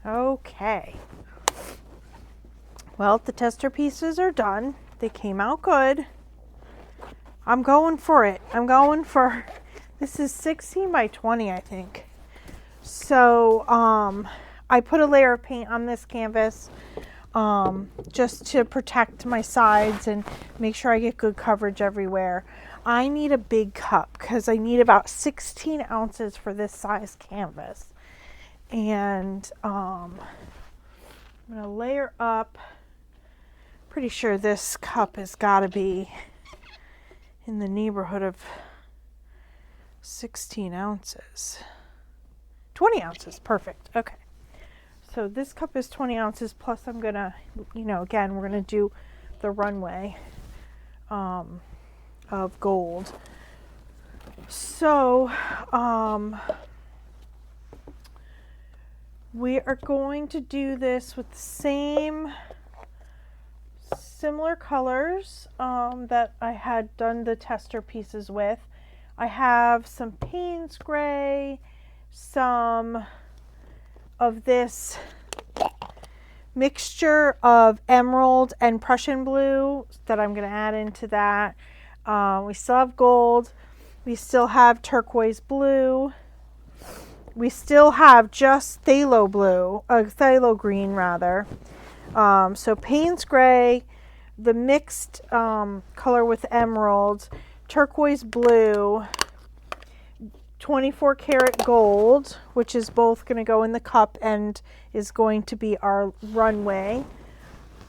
Okay. Well, the tester pieces are done. They came out good. I'm going for it. This is 16 by 20, I think. So, I put a layer of paint on this canvas, just to protect my sides and make sure I get good coverage everywhere. I need a big cup because I need about 16 ounces for this size canvas. And I'm going to layer up. Pretty sure this cup has got to be in the neighborhood of 16 ounces. 20 ounces, perfect. Okay. So this cup is 20 ounces, plus I'm going to, again, we're going to do the runway of gold. So, we are going to do this with the similar colors that I had done the tester pieces with. I have some Payne's gray, some of this mixture of emerald and Prussian blue that I'm going to add into that. We still have gold. We still have turquoise blue. We still have just phthalo blue, phthalo green rather. So Payne's gray, the mixed color with emerald, turquoise blue, 24 karat gold, which is both going to go in the cup and is going to be our runway.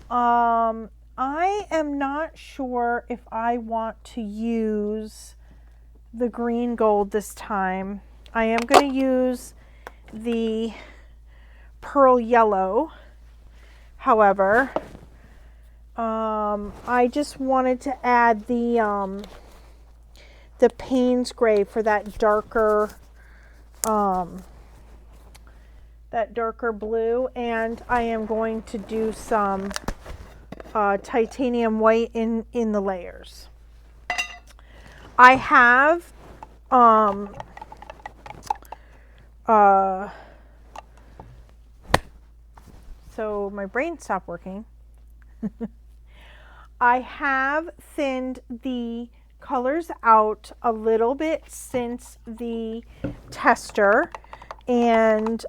I am not sure if I want to use the green gold this time. I am going to use the pearl yellow. However, I just wanted to add the Payne's gray for that darker blue, and I am going to do some titanium white in the layers. I have so my brain stopped working. I have thinned the colors out a little bit since the tester, and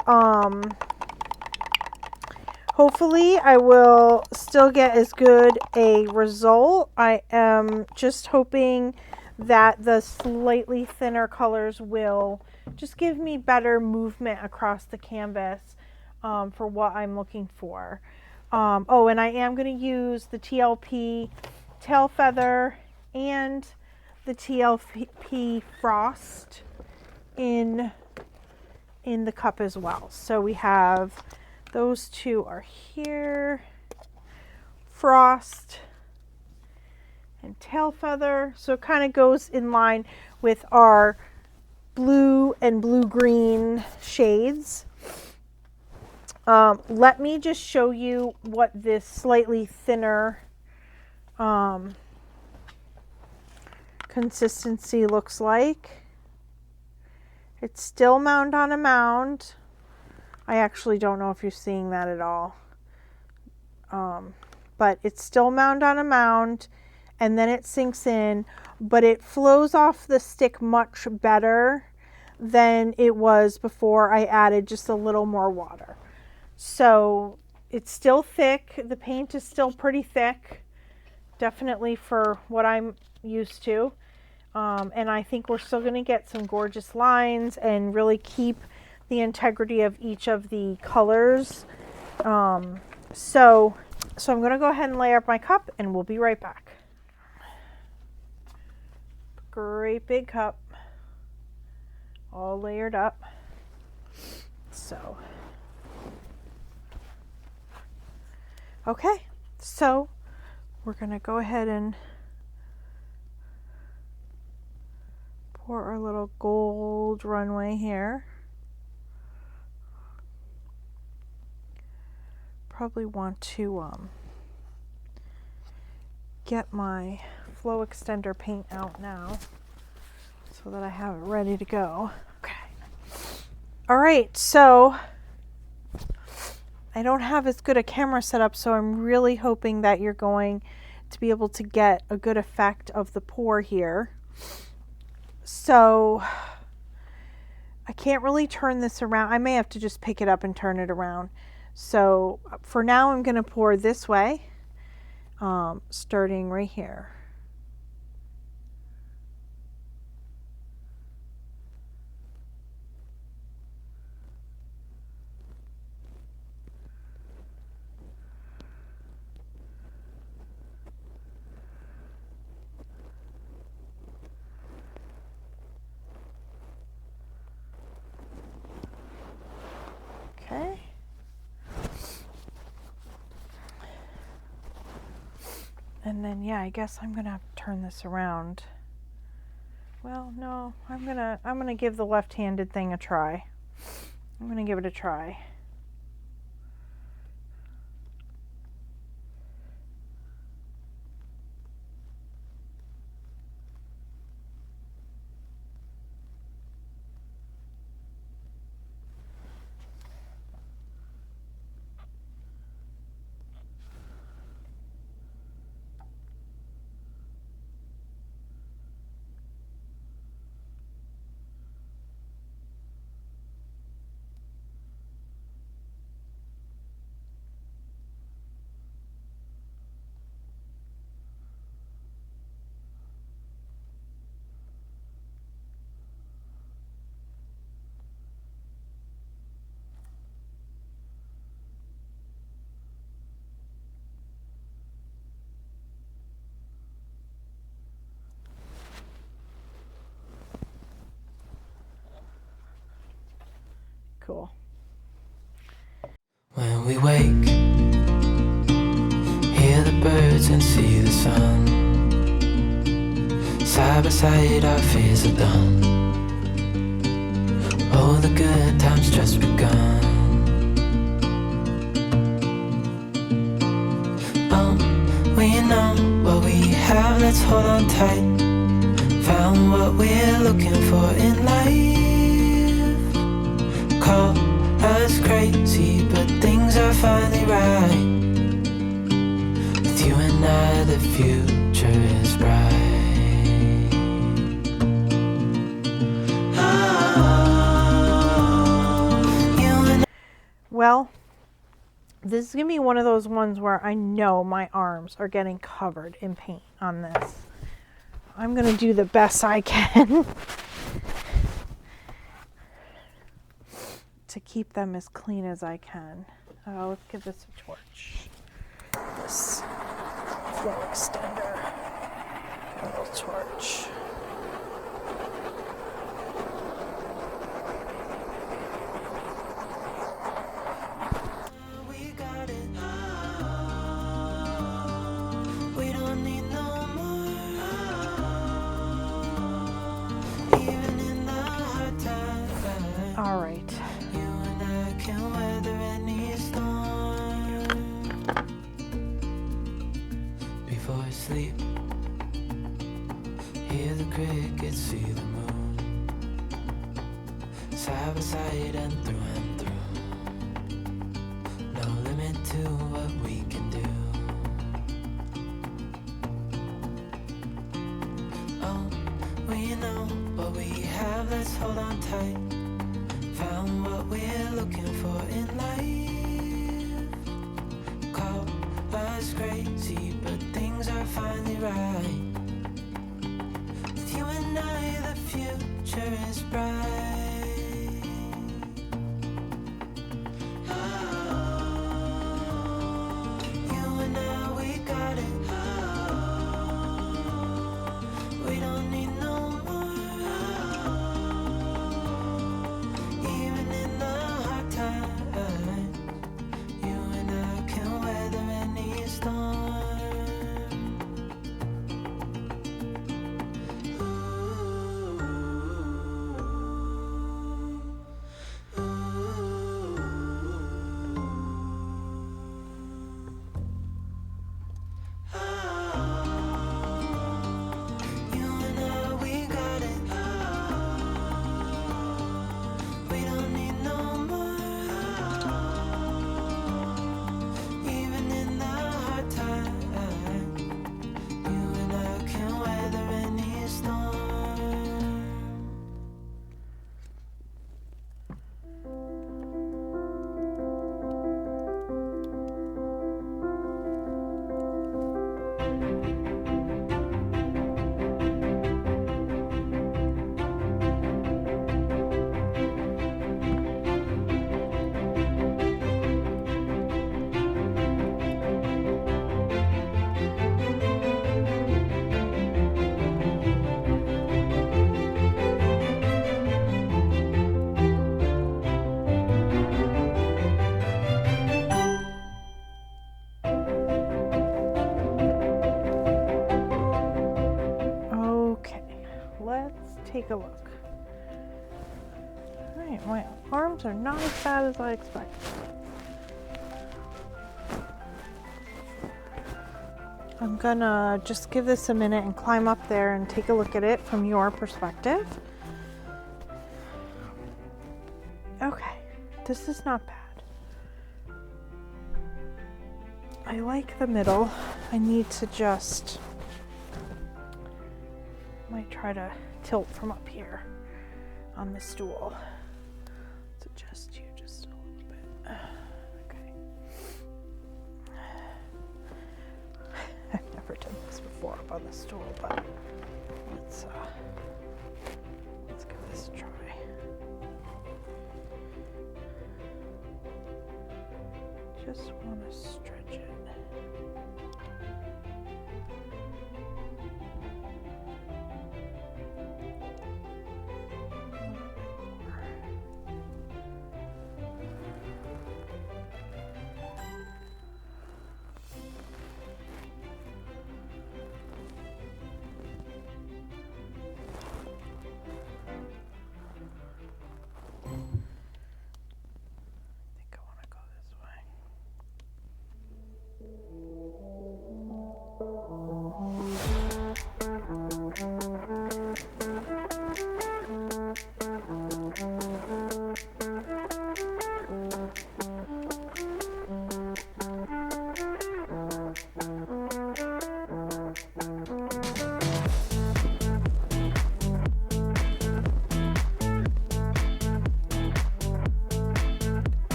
hopefully I will still get as good a result. I am just hoping that the slightly thinner colors will just give me better movement across the canvas for what I'm looking for. Oh, and I am going to use the TLP Tailfeather and the TLP Frost in the cup as well. So we have those two are here, Frost and Tailfeather. So it kind of goes in line with our blue and blue-green shades. Let me just show you what this slightly thinner consistency looks like. It's still mound on a mound. I actually don't know if you're seeing that at all. But it's still mound on a mound, and then it sinks in, but it flows off the stick much better than it was before I added just a little more water. So it's still thick. The paint is still pretty thick, definitely for what I'm used to. And I think we're still going to get some gorgeous lines and really keep the integrity of each of the colors. So I'm going to go ahead and layer up my cup, and we'll be right back. Great big cup, all layered up. So, okay, so we're going to go ahead and pour our little gold runway here. Probably want to get my flow extender paint out now so that I have it ready to go. Okay. All right, so I don't have as good a camera setup, so I'm really hoping that you're going to be able to get a good effect of the pour here. So I can't really turn this around. I may have to just pick it up and turn it around. So for now, I'm going to pour this way, starting right here. Okay. And then, yeah, I guess I'm gonna have to turn this around. Well, no, I'm gonna give the left-handed thing a try. I'm gonna give it a try. Cool. When we wake, hear the birds and see the sun. Side by side our fears are done. Oh, the good times just begun. Oh, we know what we have, let's hold on tight. Found what we're looking for in life. Call us crazy, but things are finally right. With you and I, the future is bright. Well, this is gonna be one of those ones where I know my arms are getting covered in paint on this. I'm gonna do the best I can to keep them as clean as I can. Let's give this a torch. This flow extender, a little torch. All right. Before I sleep, hear the crickets, see the moon. Side by side and through. No limit to what we can do. Oh, we know what we have, let's hold on tight. Found what we're looking for in life. Call us crazy, but things are finally right. With you and I, the future is bright. You and I, we got it. We don't need no more. Even in the hard times, you and I can weather any storm. Ooh. take a look. All right, my arms are not as bad as I expected. I'm gonna just give this a minute and climb up there and take a look at it from your perspective. Okay, this is not bad. I like the middle. I need to just, might try to tilt from up here on the stool. Let's adjust you just a little bit. Okay. I've never done this before up on the stool, but let's give this a try. Just want to stretch it.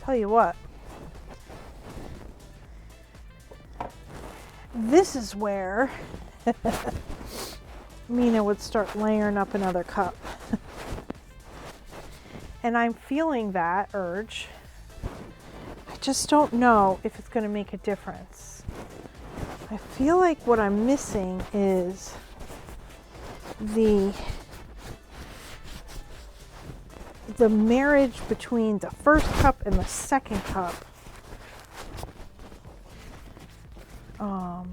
Tell you what, this is where Mina would start layering up another cup. And I'm feeling that urge. I just don't know if it's going to make a difference. I feel like what I'm missing is the marriage between the first cup and the second cup. I'm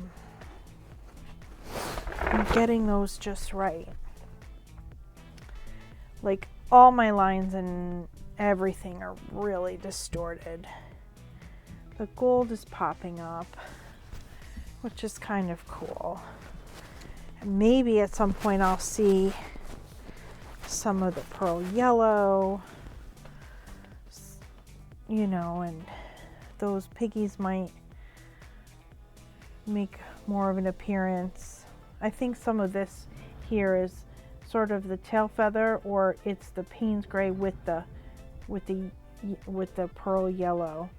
getting those just right. Like all my lines and everything are really distorted. The gold is popping up, which is kind of cool. And maybe at some point I'll see some of the pearl yellow, you know, and those piggies might make more of an appearance. I think some of this here is sort of the Tailfeather, or it's the Payne's gray with the pearl yellow,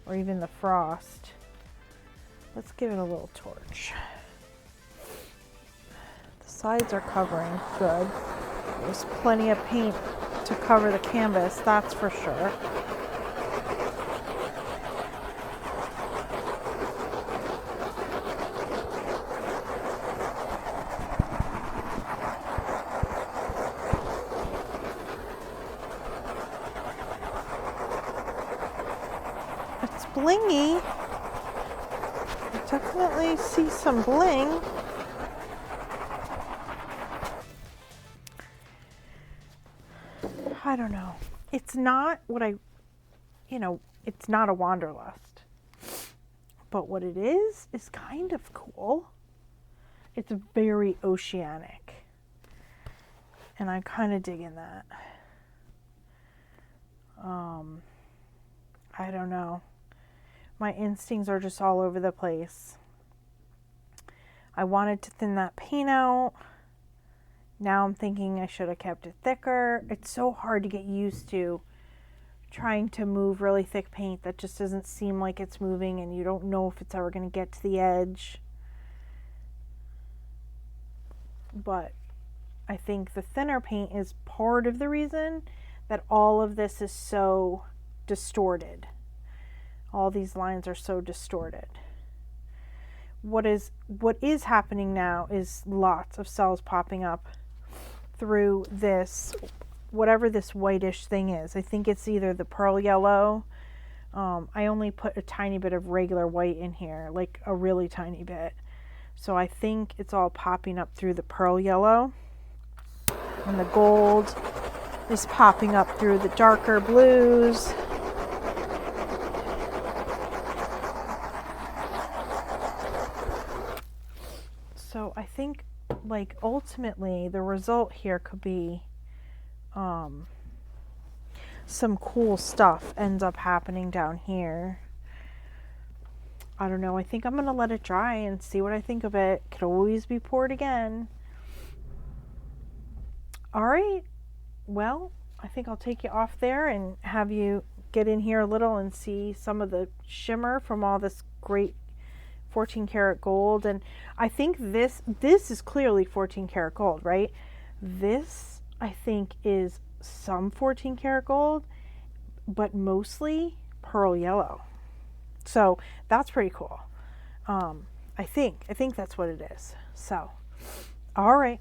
or even the frost. Let's give it a little torch. The sides are covering good. There's plenty of paint to cover the canvas, that's for sure. It's blingy. I definitely see some bling. I don't know. It's not what it's not a wanderlust. But what it is kind of cool. It's very oceanic. And I'm kind of digging that. I don't know. My instincts are just all over the place. I wanted to thin that paint out. Now I'm thinking I should have kept it thicker. It's so hard to get used to trying to move really thick paint that just doesn't seem like it's moving, and you don't know if it's ever going to get to the edge. But I think the thinner paint is part of the reason that all of this is so distorted. All these lines are so distorted. What is happening now is lots of cells popping up through this, whatever this whitish thing is. I think it's either the pearl yellow. I only put a tiny bit of regular white in here, like a really tiny bit. So I think it's all popping up through the pearl yellow. And the gold is popping up through the darker blues. So I think, like, ultimately the result here could be some cool stuff ends up happening down here. I don't know. I think I'm going to let it dry and see what I think of it. Could always be poured again. All right. Well, I think I'll take you off there and have you get in here a little and see some of the shimmer from all this great 14 karat gold. And I think this is clearly 14 karat gold, right? This, I think, is some 14 karat gold, but mostly pearl yellow. So that's pretty cool. I think that's what it is. So, all right.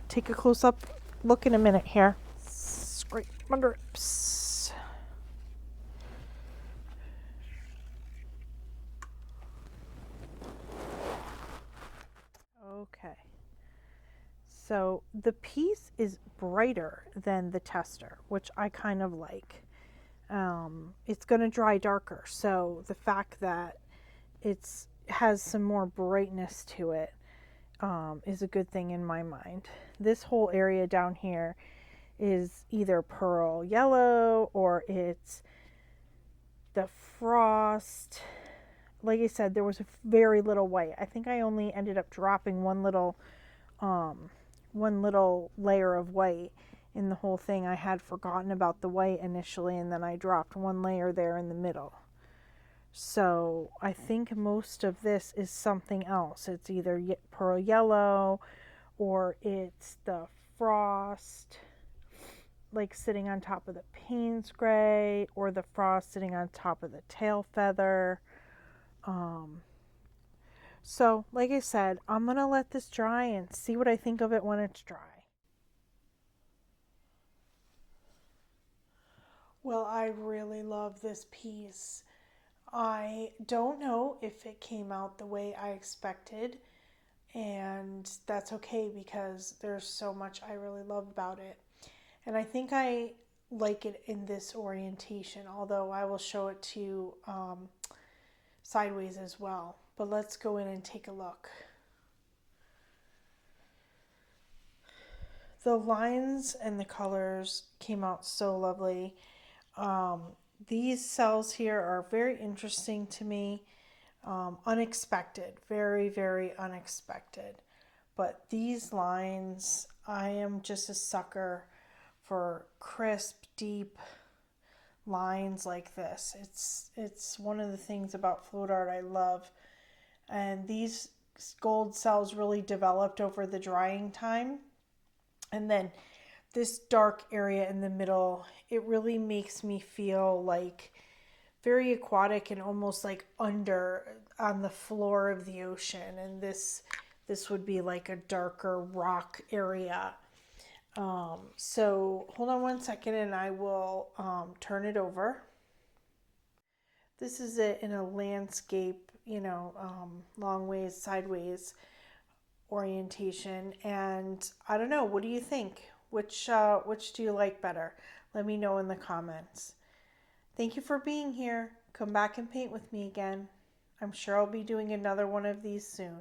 Take a close up look in a minute here. Scrape my drips. Okay. So the piece is brighter than the tester, which I kind of like. It's going to dry darker, so the fact that it has some more brightness to it is a good thing in my mind. This whole area down here is either pearl yellow or it's the frost. Like I said, there was very little white. I think I only ended up dropping one little layer of white in the whole thing. I had forgotten about the white initially, and then I dropped one layer there in the middle. So I think most of this is something else. It's either pearl yellow or it's the frost, like sitting on top of the Payne's gray, or the frost sitting on top of the Tailfeather. So like I said, I'm gonna let this dry and see what I think of it when it's dry. Well, I really love this piece. I don't know if it came out the way I expected, and that's okay because there's so much I really love about it. And I think I like it in this orientation, although I will show it to you sideways as well. But let's go in and take a look. The lines and the colors came out so lovely. These cells here are very interesting to me. Unexpected, very, very unexpected. But these lines, I am just a sucker for crisp, deep lines like this. It's one of the things about fluidart I love. And these gold cells really developed over the drying time. And then this dark area in the middle, it really makes me feel like very aquatic and almost like under on the floor of the ocean. And this would be like a darker rock area. So hold on one second and I will turn it over. This is it in a landscape, long ways, sideways orientation. And I don't know, what do you think? Which do you like better? Let me know in the comments. Thank you for being here. Come back and paint with me again. I'm sure I'll be doing another one of these soon.